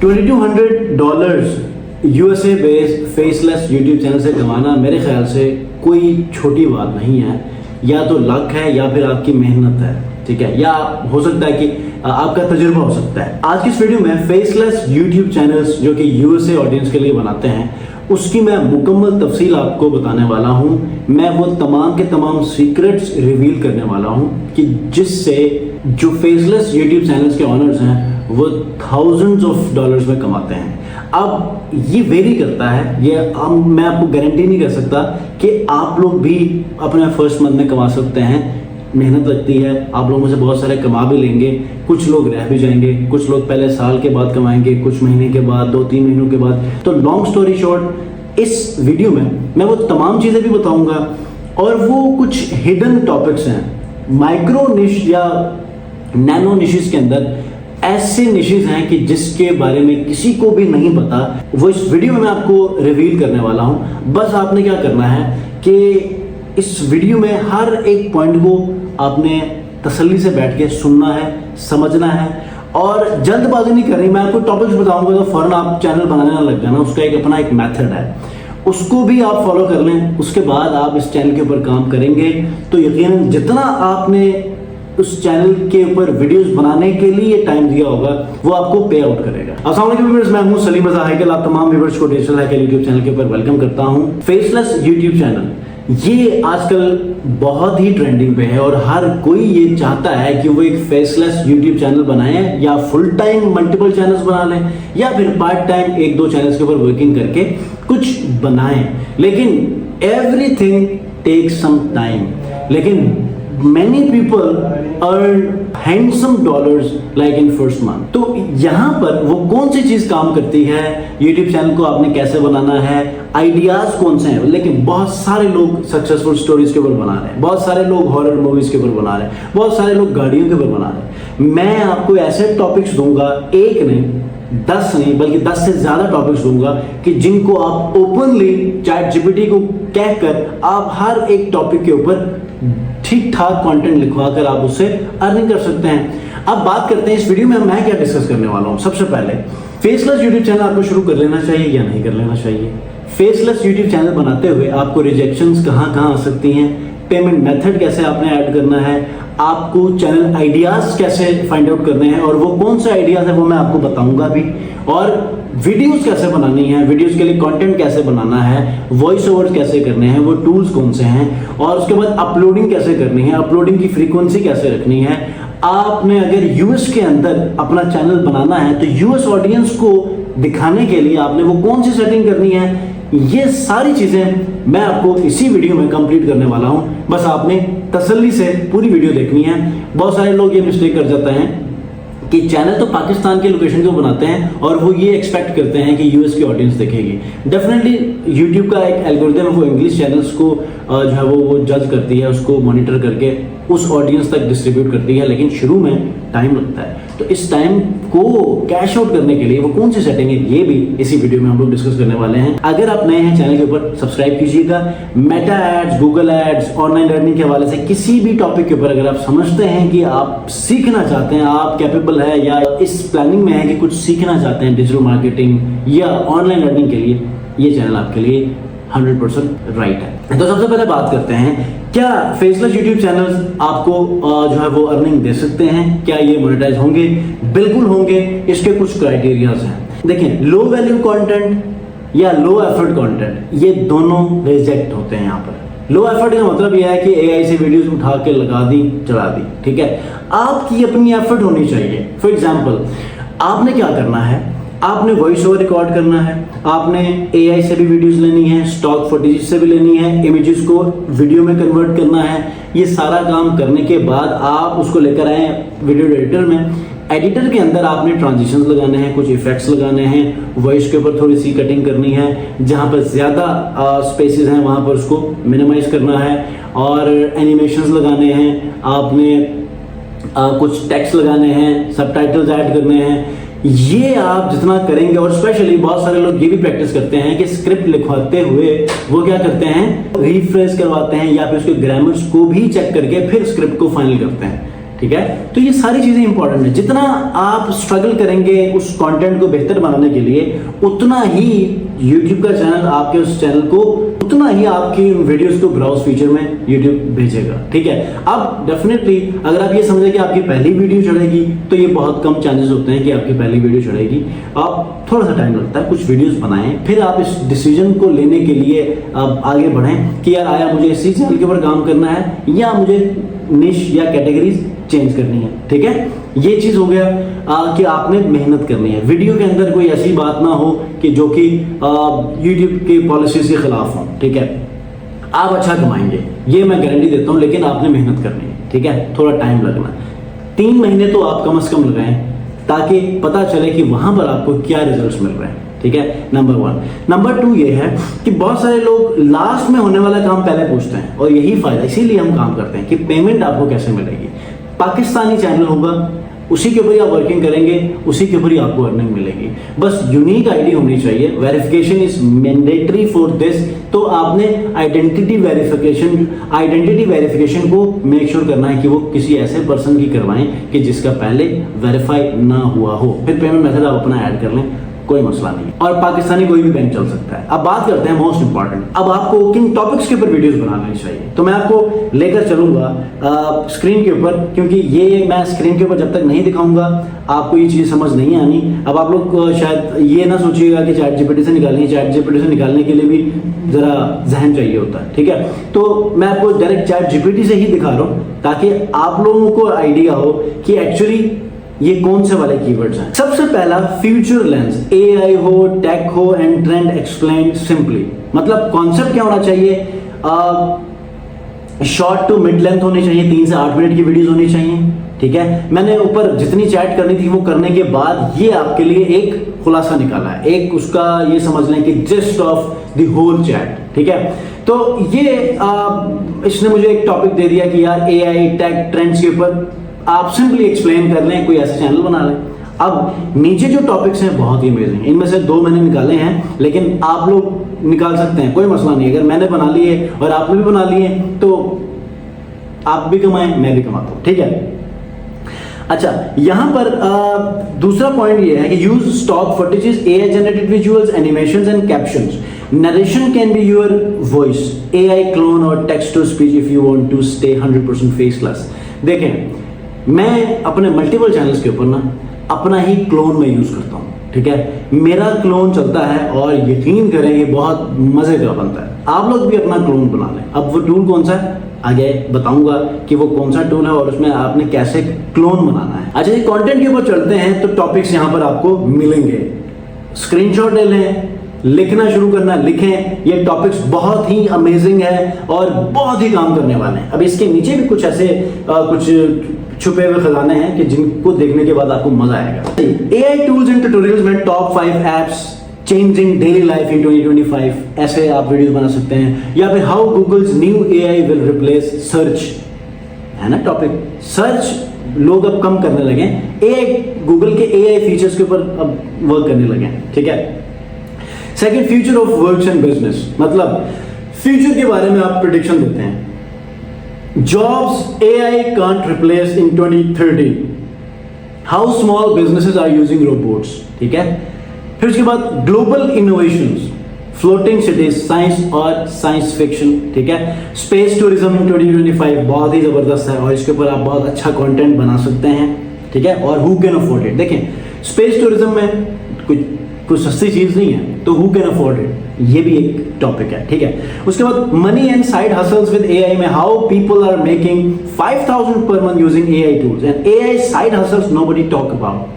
$2200 USA based faceless YouTube channel से कमाना मेरे ख्याल से कोई छोटी बात नहीं है। या तो लक है या फिर आपकी मेहनत है, ठीक है, या हो सकता है कि आपका तजुर्बा हो सकता है। आज की इस वीडियो में फेसलेस यूट्यूब चैनल्स जो कि यूएसए ऑडियंस के लिए बनाते हैं उसकी मैं मुकम्मल तफसील आपको बताने वाला हूं। मैं वो तमाम के तमाम सीक्रेट्स रिवील करने वाला हूं कि जिससे जो फेसलेस यूट्यूब चैनल्स के ऑनर्स हैं वो थाउजेंड्स ऑफ डॉलर्स में कमाते हैं। अब ये वेरी करता है, ये मैं आपको गारंटी नहीं कर सकता कि आप लोग भी अपने फर्स्ट मंथ में कमा सकते हैं। मेहनत लगती है, आप लोगों में से बहुत सारे कमा भी लेंगे, कुछ लोग रह भी जाएंगे, कुछ लोग पहले साल के बाद कमाएंगे, कुछ महीने के बाद, 2-3 महीनों के बाद। तो लॉन्ग स्टोरी शॉर्ट, इस वीडियो में मैं वो तमाम चीज़ें भी बताऊंगा और वो कुछ हिडन टॉपिक्स हैं, माइक्रो निश या नैनो निशेस के अंदर ऐसे निशेस हैं कि जिसके बारे में किसी को भी नहीं पता, वो इस वीडियो में मैं आपको रिवील करने वाला हूं। बस आपने क्या करना है कि इस वीडियो में हर एक पॉइंट को आपने तसल्ली से बैठ के सुनना है, समझना है और जल्दबाजी नहीं करनी। मैं आपको टॉपिक्स बताऊंगा तो फौरन आप चैनल बनाने ना लग जाना। उसका अपना एक मेथड है, उसको भी आप फॉलो कर लें। उसके बाद आप इस चैनल के ऊपर काम करेंगे तो यकीनन जितना आपने उस चैनल के ऊपर वीडियोस बनाने के लिए टाइम दिया होगा वो आपको पे आउट करेगा। अस्सलाम वालेकुम व्यूअर्स, मैं हूं सलीम रज़ा हैकल। आप तमाम व्यूअर्स को डिजिटल हैकल यूट्यूब चैनल के ऊपर वेलकम करता हूं। फेसलेस यूट्यूब चैनल ये आजकल बहुत ही ट्रेंडिंग पे है और हर कोई ये चाहता है कि वो एक फेसलेस यूट्यूब चैनल बनाए, या फुल टाइम मल्टीपल चैनल्स बना लें या फिर पार्ट टाइम 1-2 चैनल्स के ऊपर वर्किंग करके कुछ बनाएं। लेकिन एवरीथिंग टेक्स सम टाइम। लेकिन many people earn handsome dollars like in first month। तो यहाँ पर वो कौन सी चीज काम करती है, YouTube चैनल को आपने कैसे बनाना है, आइडियाज कौन से हैं। लेकिन बहुत सारे लोग सक्सेसफुल स्टोरीज के ऊपर बना रहे हैं, बहुत सारे लोग हॉरर मूवीज के ऊपर बना रहे हैं, बहुत सारे लोग गाड़ियों के ऊपर बना रहे हैं। मैं आपको ऐसे टॉपिक्स दूंगा, एक नहीं 10 नहीं बल्कि 10 से ज्यादा टॉपिक्स दूंगा कि जिनको आप ओपनली चैट जीपीटी को कहकर आप हर एक टॉपिक के ऊपर ठीक ठाक कंटेंट लिखवा कर आप उससे अर्निंग कर सकते हैं। अब बात करते हैं इस वीडियो में मैं क्या डिस्कस करने वाला हूं। सबसे पहले फेसलेस यूट्यूब चैनल आपको शुरू कर लेना चाहिए या नहीं कर लेना चाहिए। फेसलेस यूट्यूब चैनल बनाते हुए आपको रिजेक्शंस कहां आ सकती हैं, पेमेंट मेथड कैसे आपने ऐड करना है, आपको चैनल आइडियाज कैसे फाइंड आउट करने हैं और वो कौन से आइडियाज है वो मैं आपको बताऊंगा भी, और वीडियोस कैसे बनानी है, वीडियोस के लिए कंटेंट कैसे बनाना है, वॉइस ओवर कैसे करने हैं, वो टूल्स कौन से हैं, और उसके बाद अपलोडिंग कैसे करनी है, अपलोडिंग की फ्रीक्वेंसी कैसे रखनी है। आपने अगर यूएस के अंदर अपना चैनल बनाना है तो यूएस ऑडियंस को दिखाने के लिए आपने वो कौन सी सेटिंग करनी है, ये सारी चीजें मैं आपको इसी वीडियो में कंप्लीट करने वाला हूं। बस आपने तसल्ली से पूरी वीडियो देखनी है। बहुत सारे लोग ये मिस्टेक कर जाते हैं कि चैनल तो पाकिस्तान के लोकेशन को बनाते हैं और वो ये एक्सपेक्ट करते हैं कि यूएस की ऑडियंस देखेगी। डेफिनेटली यूट्यूब का एक एल्गोरिथम है, वो इंग्लिश चैनल्स को जो है वो जज करती है, उसको मॉनिटर करके उस ऑडियंस तक डिस्ट्रीब्यूट करती है। लेकिन शुरू में टाइम लगता है, तो इस टाइम को कैश आउट करने के लिए वो कौन सी सेटिंग है ये भी इसी वीडियो में हम लोग डिस्कस करने वाले हैं। अगर आप नए हैं चैनल के ऊपर सब्सक्राइब कीजिएगा। Meta ads, Google ads, online learning के हवाले से किसी भी टॉपिक के ऊपर अगर आप समझते हैं कि आप सीखना चाहते हैं, आप कैपेबल है या इस प्लानिंग में है कि कुछ सीखना चाहते हैं डिजिटल मार्केटिंग या ऑनलाइन लर्निंग के लिए, ये चैनल आपके लिए 100% राइट है। तो सबसे पहले बात करते हैं, क्या फेसलेस यूट्यूब चैनल्स आपको जो है वो अर्निंग दे सकते हैं, क्या ये मोनेटाइज होंगे? बिल्कुल होंगे। इसके कुछ क्राइटेरियाज हैं। देखिए, लो वैल्यू कंटेंट या लो एफर्ट कंटेंट, ये दोनों रिजेक्ट होते हैं। यहाँ पर लो एफर्ट का मतलब यह है कि एआई से वीडियोस उठा के लगा दी, चढ़ा दी, ठीक है। आपकी अपनी एफर्ट होनी चाहिए। फॉर एग्जाम्पल, आपने क्या करना है, आपने वॉइस ओवर रिकॉर्ड करना है, आपने एआई से भी वीडियोस लेनी है, स्टॉक फुटेज से भी लेनी है, इमेजेस को वीडियो में कन्वर्ट करना है। ये सारा काम करने के बाद आप उसको लेकर आए वीडियो एडिटर में। एडिटर के अंदर आपने ट्रांजिशंस लगाने हैं, कुछ इफेक्ट्स लगाने हैं, वॉइस के ऊपर थोड़ी सी कटिंग करनी है, जहां पर ज्यादा स्पेसेस हैं वहां पर उसको मिनिमाइज करना है, और एनिमेशंस लगाने हैं, आपने कुछ टेक्स्ट लगाने हैं, सबटाइटल्स ऐड करने हैं। ये आप जितना करेंगे, और स्पेशली बहुत सारे लोग ये भी प्रैक्टिस करते हैं कि स्क्रिप्ट लिखवाते हुए वो क्या करते हैं, रिफ्रेश करवाते हैं या फिर उसके ग्रामर्स को भी चेक करके फिर स्क्रिप्ट को फाइनल करते हैं। ठीक है। तो ये सारी चीजें इंपॉर्टेंट है। जितना आप स्ट्रगल करेंगे उस कंटेंट को बेहतर बनाने के लिए, उतना ही YouTube का चैनल आपके उस चैनल को, उतना ही आपकी वीडियोस को ब्राउज फीचर में YouTube भेजेगा, ठीक है। अब डेफिनेटली अगर आप ये समझें कि आपकी पहली वीडियो चढ़ेगी, तो ये बहुत कम चांसेस होते हैं कि आपकी पहली वीडियो चढ़ेगी। आप थोड़ा सा टाइम लगता है, कुछ वीडियोस बनाएं, फिर आप इस डिसीजन को लेने के लिए आप आगे बढ़ें कि यार आया मुझे इसी चैनल के ऊपर काम करना है या मुझे निश या कैटेगरीज चेंज करनी है, ठीक है। ये चीज हो गया कि आपने मेहनत करनी है। वीडियो के अंदर कोई ऐसी बात ना हो कि जो कि YouTube की पॉलिसी के खिलाफ हो, ठीक है। आप अच्छा कमाएंगे, ये मैं गारंटी देता हूं, लेकिन आपने मेहनत करनी है, ठीक है। थोड़ा टाइम लगना, 3 महीने तो आप कम से कम लगाएं, ताकि पता चले कि वहां पर आपको क्या रिजल्ट्स मिल रहे हैं, ठीक है। नंबर 1। नंबर 2 ये है कि बहुत सारे लोग लास्ट में होने वाला काम पहले पूछते हैं, और यही फायदा, इसीलिए हम काम करते हैं कि पेमेंट आपको कैसे मिलेगी। पाकिस्तानी चैनल होगा, उसी के ऊपर ही आप वर्किंग करेंगे, उसी के ऊपर ही आपको अर्निंग मिलेगी। बस यूनिक आईडी होनी चाहिए। Verification is mandatory for this. तो आपने आइडेंटिटी वेरिफिकेशन को मेक श्योर करना है कि वो किसी ऐसे पर्सन की करवाएं कि जिसका पहले वेरीफाई ना हुआ हो। फिर पेमेंट मेथड आप अपना ऐड कर लें, कोई मसला नहीं। और पाकिस्तानी कोई भी बैंक चल सकता है। अब बात करते हैं मोस्ट इंपॉर्टेंट, अब आपको किन टॉपिक्स के ऊपर वीडियोस बनानी चाहिए। तो मैं आपको लेकर चलूंगा स्क्रीन के ऊपर, क्योंकि ये मैं स्क्रीन के ऊपर जब तक नहीं दिखाऊंगा आपको ये चीज समझ नहीं आनी। अब आप लोग शायद ये ना सोचिएगा कि चैट जीपीटी से निकालनी है, चैट जीपीटी से निकालने के लिए भी जरा जहन चाहिए होता है, ठीक है। तो मैं आपको डायरेक्ट चैट जीपीटी से ही दिखा रहा हूँ, ताकि आप लोगों को आइडिया हो कि एक्चुअली ये कौन से वाले कीवर्ड्स हैं। सबसे पहला फ्यूचर लेंस, AI हो, टेक हो एंड ट्रेंड एक्सप्लेन सिंपली। मतलब कॉन्सेप्ट क्या होना चाहिए, शॉर्ट टू मिड लेंथ होनी चाहिए, 3 से 8 मिनट की वीडियोस होनी चाहिए, ठीक है। मैंने ऊपर जितनी चैट करनी थी वो करने के बाद ये आपके लिए एक खुलासा निकाला है, एक उसका ये समझ लें कि gist of the whole chat, ठीक है। तो ये इसने मुझे एक टॉपिक दे दिया कि यार AI टेक ट्रेंड्स के ऊपर आप सिंपली एक्सप्लेन कर लें, कोई ऐसा चैनल बना लें। अब नीचे जो टॉपिक्स हैं बहुत ही अमेजिंग, इनमें से 2 मैंने निकाले हैं, लेकिन आप लोग निकाल सकते हैं, कोई मसला नहीं। अगर मैंने बना लिए और आपने भी बना लिए तो आप भी कमाएं, मैं भी कमाता हूं, ठीक है। अच्छा, यहां पर दूसरा पॉइंट ये है कि use stock footages, AI generated visuals, animations and captions. Narration can be your voice, AI clone और text to speech if you want to stay 100% faceless. देखें, मैं अपने मल्टीपल चैनल्स के ऊपर ना अपना ही क्लोन में यूज करता हूँ, ठीक है। मेरा क्लोन चलता है और यकीन करें ये बहुत मजे का बनता है। आप लोग भी अपना क्लोन बना लें। अब वो टूल कौन सा है आगे बताऊंगा कि वो कौन सा टूल है और उसमें आपने कैसे क्लोन बनाना है। अच्छा जी, कंटेंट के ऊपर चलते हैं। तो टॉपिक्स यहाँ पर आपको मिलेंगे, स्क्रीनशॉट ले लें, लिखना शुरू करना, लिखें। ये टॉपिक्स बहुत ही अमेजिंग है और बहुत ही काम करने वाले हैं। अब इसके नीचे भी कुछ ऐसे कुछ छुपे हुए खजाने हैं कि जिनको देखने के बाद आपको मजा आएगा। AI टूल्स एंड ट्यूटोरियल्स में top 5 apps changing daily life in 2025, ऐसे आप वीडियोस बना सकते हैं। या फिर how Google's new AI will replace search, है ना टॉपिक। सर्च लोग अब कम करने लगे, गूगल के AI फीचर्स के ऊपर अब वर्क करने लगे, ठीक है। Second, future of works and business, मतलब फ्यूचर के बारे में आप प्रेडिक्शन देते हैं। Jobs AI can't replace in 2030. How small businesses are using robots, ठीक है। फिर उसके बाद global innovations, floating cities, science और साइंस फिक्शन, ठीक है। स्पेस टूरिज्म इन 2025 बहुत ही जबरदस्त है और इसके ऊपर आप बहुत अच्छा कंटेंट बना सकते हैं, ठीक है। और हु कैन अफोर्ड इट, देखें स्पेस टूरिज्म में कुछ सस्ती चीज नहीं है, तो हु कैन अफोर्ड इट, ये भी एक टॉपिक है, ठीक है। उसके बाद money and side hustles with AI में how people are making 5000 per month using AI tools and AI side hustles nobody talk about,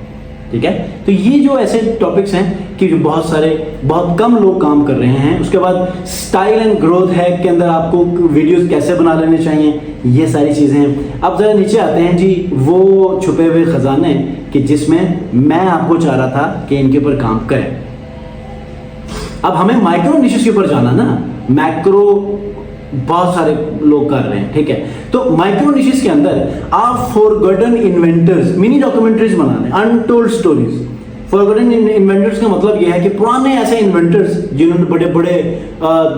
ठीक है। तो ये जो ऐसे टॉपिक्स हैं कि जो बहुत कम लोग काम कर रहे हैं। उसके बाद स्टाइल एंड ग्रोथ हैक के अंदर आपको वीडियोस कैसे बना लेने चाहिए, ये सारी चीजें हैं। अब जरा नीचे आते हैं जी, वो छुपे हुए खजाने कि जिसमें मैं आपको चाह रहा था कि इनके ऊपर काम करें। अब हमें माइक्रो निशेस के ऊपर जाना ना, मैक्रो बहुत सारे लोग कर रहे हैं, ठीक है। तो माइक्रो निशेस के अंदर आप फॉरगॉटन इन्वेंटर्स, मिनी डॉक्यूमेंट्रीज बनाने, अनटोल्ड स्टोरीज। फॉरगॉटन इन्वेंटर्स का मतलब यह है कि पुराने ऐसे इन्वेंटर्स जिन्होंने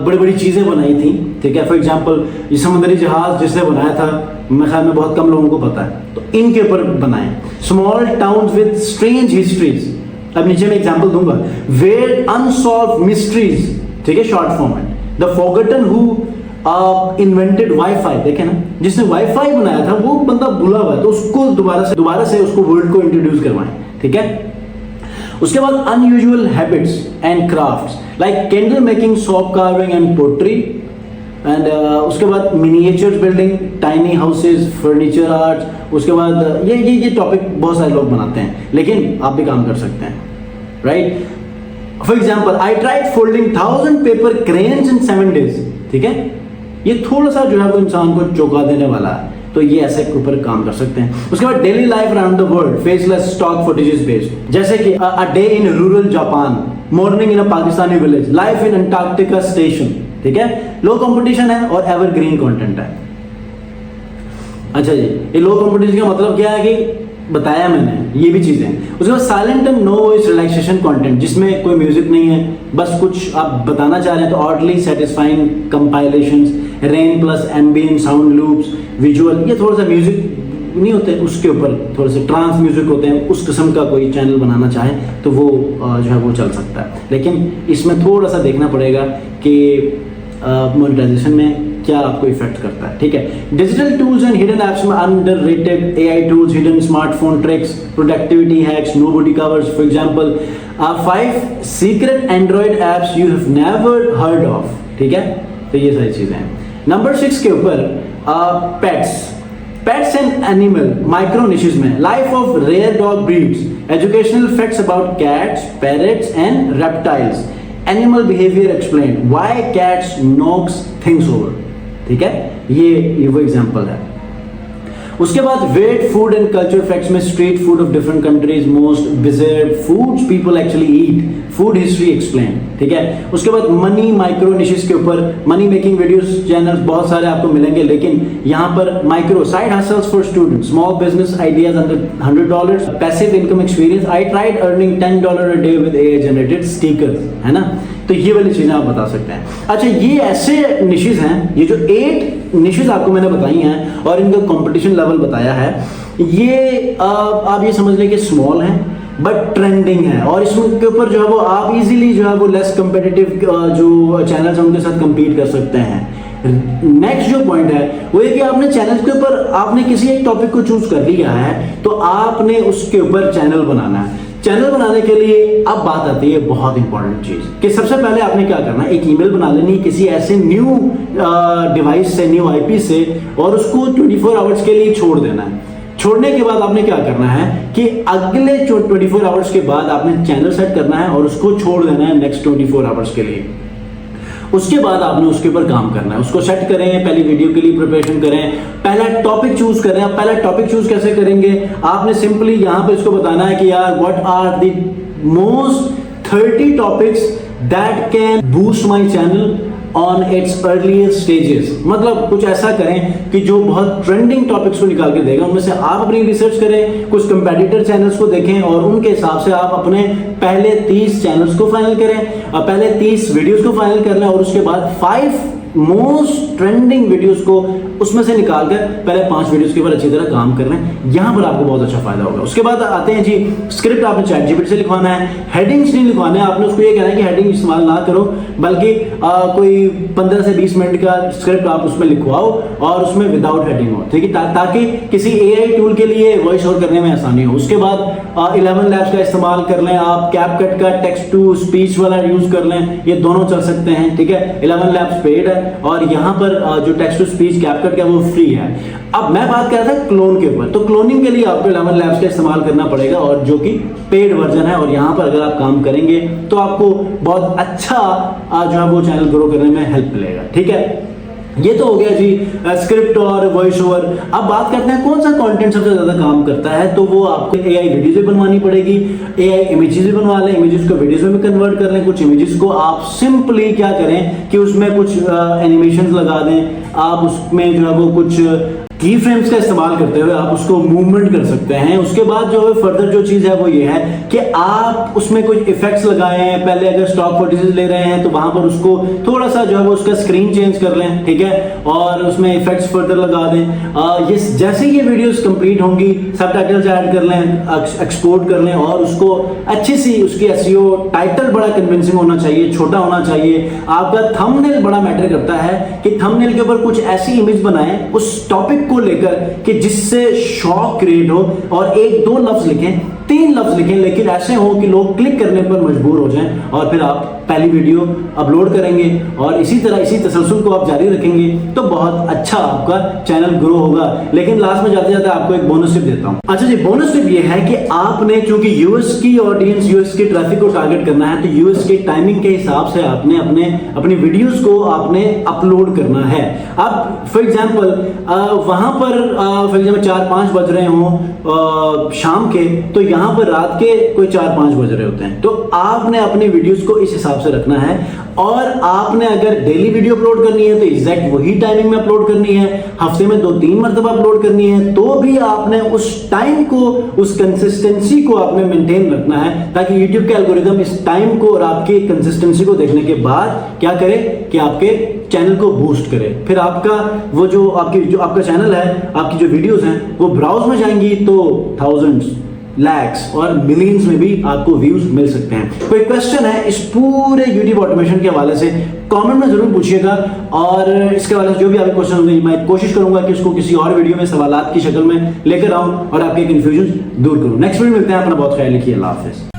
बड़ी चीजें बनाई थी, ठीक है। फॉर एग्जांपल ये समुद्री जहाज जिसने बनाया था मेरे ख्याल में बहुत कम लोगों को पता है, तो इनके ऊपर बनाएं। Small towns with strange histories, अब नीचे मैं एग्जांपल दूंगा। वेयर अनसॉल्व मिस्ट्रीज, ठीक है, शॉर्ट फॉर्म है। The forgotten who invented wifi, देखे ना, जिसने वाईफाई बनाया था वो बंदा भूला हुआ है, तो उसको दोबारा से उसको वर्ल्ड को इंट्रोड्यूस करवाएं, ठीक है। उसके बाद unusual habits and crafts like candle making, soap carving and pottery. And उसके बाद miniature building, tiny houses, furniture art. उसके बाद ये टॉपिक बहुत सारे लोग बनाते हैं, लेकिन आप भी काम कर सकते हैं, right. For example, I tried folding 1000 paper cranes in 7 days, ठीक है। ये थोड़ा सा जो है वो इंसान को चौंका देने वाला है, तो ये ऐसे के ऊपर काम कर सकते हैं। उसके बाद daily life around the world, faceless stock footages based, जैसे कि a day in rural Japan, morning in a Pakistani village, life in Antarctica station, ठीक है। लो कंपटीशन है और एवरग्रीन कंटेंट है। अच्छा जी, ये लो कंपटीशन का मतलब क्या है कि बताया मैंने, ये भी चीजें। उसके बाद silent and no voice relaxation content, जिसमें कोई म्यूजिक नहीं है, बस कुछ आप बताना चाह रहे हैं, तो oddly satisfying compilations, rain plus ambient sound loops, visual, ये थोड़ा सा म्यूजिक नहीं होते, उसके ऊपर थोड़े से ट्रांस म्यूजिक होते हैं, उस किस्म का कोई चैनल बनाना चाहे तो वो जो है वो चल सकता है। लेकिन इसमें थोड़ा सा देखना पड़ेगा कि मोनेटाइजेशन में क्या आपको इफेक्ट करता है, ठीक है। Digital tools and hidden apps में underrated AI tools, hidden smartphone tricks, productivity hacks nobody covers. For example 5 secret android apps you have never heard of, ठीक है। तो ये सारी चीजें हैं। नंबर 6 के ऊपर pets and animal micro niches में, life of rare dog breeds, educational facts about cats, parrots and reptiles, animal behaviour explain, why cats knocks things over, ठीक है। ये वो एग्जांपल है। उसके बाद wait food and culture facts में street food of different countries, most bizarre foods people actually eat, food history explain, ठीक है। उसके बाद मनी माइक्रो निशेस के ऊपर मनी मेकिंग वीडियोस चैनल्स बहुत सारे आपको मिलेंगे, लेकिन यहाँ पर micro side hustles for students, small business ideas under $100, passive income experience, I tried earning $10 a day with AI generated stickers, है ना। तो ये वाली चीजें आप बता सकते हैं। अच्छा, ये ऐसे निशेस हैं, ये जो 8 निशेस आपको मैंने बताई हैं और इनका कंपटीशन लेवल बताया है, ये आप ये समझ लें कि स्मॉल हैं बट ट्रेंडिंग है, और इसमें के ऊपर जो है वो आप इजीली जो है वो लेस कंपेटिटिव जो चैनल्स हैं उनके साथ compete कर सकते हैं। नेक्स्ट जो पॉइंट है वो ये कि आपने चैनल के ऊपर आपने किसी एक टॉपिक को चूज कर लिया है, तो आपने उसके ऊपर चैनल बनाना है। चैनल बनाने के लिए अब बात आती है बहुत इंपॉर्टेंट चीज कि सबसे पहले आपने क्या करना है, एक ईमेल बना लेनी किसी ऐसे न्यू डिवाइस से, न्यू आईपी से, और उसको 24 आवर्स के लिए छोड़ देना है। छोड़ने के बाद आपने क्या करना है कि अगले 24 आवर्स के बाद आपने चैनल सेट करना है और उसको छोड़ देना है नेक्स्ट 24 आवर्स के लिए। उसके बाद आपने उसके ऊपर काम करना है, उसको सेट करें, पहली वीडियो के लिए प्रिपरेशन करें, पहला टॉपिक चूज करें। आप पहला टॉपिक चूज कैसे करेंगे, आपने सिंपली यहां पे इसको बताना है कि यार what are the most 30 topics that can boost my channel on its earlier stages. मतलब कुछ ऐसा करें कि जो बहुत ट्रेंडिंग टॉपिक्स को निकाल के देगा, उनमें से आप अपनी रिसर्च करें, कुछ कंपेटिटर चैनल्स को देखें और उनके हिसाब से आप अपने पहले 30 चैनल्स को फाइनल करें और पहले 30 वीडियोस को फाइनल कर लें, और उसके बाद 5 मोस्ट ट्रेंडिंग वीडियोस को उसमें से निकालकर पहले 5 वीडियोस के ऊपर अच्छी तरह काम कर रहे हैं। यहां पर आपको बहुत अच्छा फायदा होगा। उसके बाद आते हैं जी, स्क्रिप्ट आपने चैटजीपीटी से लिखवाना है, हेडिंग्स नहीं लिखवाना है, आपने उसको ये कहना है कि हेडिंग इस्तेमाल ना करो, बल्कि कोई 15 से 20 मिनट का स्क्रिप्ट आप उसमें लिखवाओ और उसमें विदाउट हेडिंग हो, ठीक है, ताकि किसी एआई टूल के लिए वॉइस ओवर करने में आसानी हो। उसके बाद 11 लैब्स का इस्तेमाल कर लें, आप कैपकट का टेक्स्ट टू स्पीच वाला यूज कर लें, ये दोनों चल सकते हैं, ठीक है। 11 लैब्स पेड है और यहाँ पर जो टेक्स्ट टू स्पीच कैपकट का वो फ्री है। अब मैं बात कर रहा था क्लोन के ऊपर, तो क्लोनिंग के लिए आपको 11 लैब्स का इस्तेमाल करना पड़ेगा और जो कि पेड वर्जन है, और यहाँ पर अगर आप काम करेंगे तो आपको बहुत अच्छा जो है वो चैनल ग्रो करने में हेल्प मिलेगा, ठीक है। ये तो हो गया जी स्क्रिप्ट और वॉइस ओवर। अब बात करते हैं कौन सा कंटेंट सबसे ज्यादा काम करता है, तो वो आपको एआई वीडियोस भी बनवानी पड़ेगी, एआई इमेजेस भी बनवा लें, इमेजेस को वीडियोस में कन्वर्ट कर लें। कुछ इमेजेस को आप सिंपली क्या करें कि उसमें कुछ एनिमेशंस लगा दें, आप उसमें जो है वो कुछ की फ्रेम्स का इस्तेमाल करते हुए आप उसको मूवमेंट कर सकते हैं। उसके बाद जो है फर्दर जो चीज है वो ये है कि आप उसमें कुछ इफेक्ट्स लगाए हैं। पहले अगर स्टॉक फुटेज ले रहे हैं तो वहां पर उसको थोड़ा सा जो है वो उसका स्क्रीन चेंज कर लें, ठीक है, और उसमें इफेक्ट्स फर्दर लगा दें। ये जैसे ये वीडियोस कंप्लीट होंगी सबटाइटल्स ऐड कर लें, एक्सपोर्ट कर लें और उसको अच्छी सी उसकी एसईओ टाइटल बड़ा कन्विंसिंग होना चाहिए, छोटा होना चाहिए। आपका थंबनेल बड़ा मैटर करता है कि थंबनेल के ऊपर कुछ ऐसी इमेज बनाएं उस टॉपिक को लेकर कि जिससे शॉक क्रिएट हो, और 1-2 लफ्ज लिखें, 3 लफ्ज लिखें, लेकिन ऐसे हो कि लोग क्लिक करने पर मजबूर हो जाएं और फिर आप पहली वीडियो अपलोड करेंगे और इसी तरह इसी तसलसल को आप जारी रखेंगे तो बहुत अच्छा आपका चैनल ग्रो होगा। लेकिन लास्ट में जाते जाते आपको एक बोनस टिप देता हूं। अच्छा जी, बोनस टिप ये है कि आपने चूंकि यूएस की ऑडियंस, यूएस की ट्रैफिक को टारगेट करना है, तो यूएस की टाइमिंग के हिसाब से आपने अपनी वीडियोस को आपने अपलोड करना है। अब फॉर एग्जांपल वहां पर फॉर एग्जांपल 4-5 बज रहे हो शाम के, तो यहां पर रात के कोई 4-5 बज रहे होते हैं, तो आपने अपनी वीडियोस को इस हिसाब से रखना है। और आपने अगर डेली वीडियो अपलोड करनी है तो एग्जैक्ट वही टाइमिंग में अपलोड करनी है। हफ्ते में 2-3 मरतबा अपलोड करनी है तो भी आपने उस टाइम को, उस कंसिस्टेंसी को आपने मेंटेन रखना है, ताकि यूट्यूब के एल्गोरिदम इस टाइम को और आपकी कंसिस्टेंसी को देखने के बाद क्या करे कि आपके चैनल को बूस्ट करे। फिर आपका वो जो आपका चैनल है, आपकी जो वीडियोस हैं वो ब्राउज में जाएंगी तो थाउजेंड्स, लैक्स और मिलियंस में भी आपको व्यूज मिल सकते हैं। कोई क्वेश्चन है इस पूरे यूट्यूब ऑटोमेशन के हवाले से कमेंट में जरूर पूछिएगा, और इसके हवाले से जो भी आपके क्वेश्चन होंगे मैं कोशिश करूंगा कि उसको किसी और वीडियो में सवालात की शक्ल में लेकर आऊं और आपके कंफ्यूजन दूर करूं। नेक्स्ट वीडियो मिलते हैं, अपना बहुत ख्याल रखिए, अल्लाह हाफिज।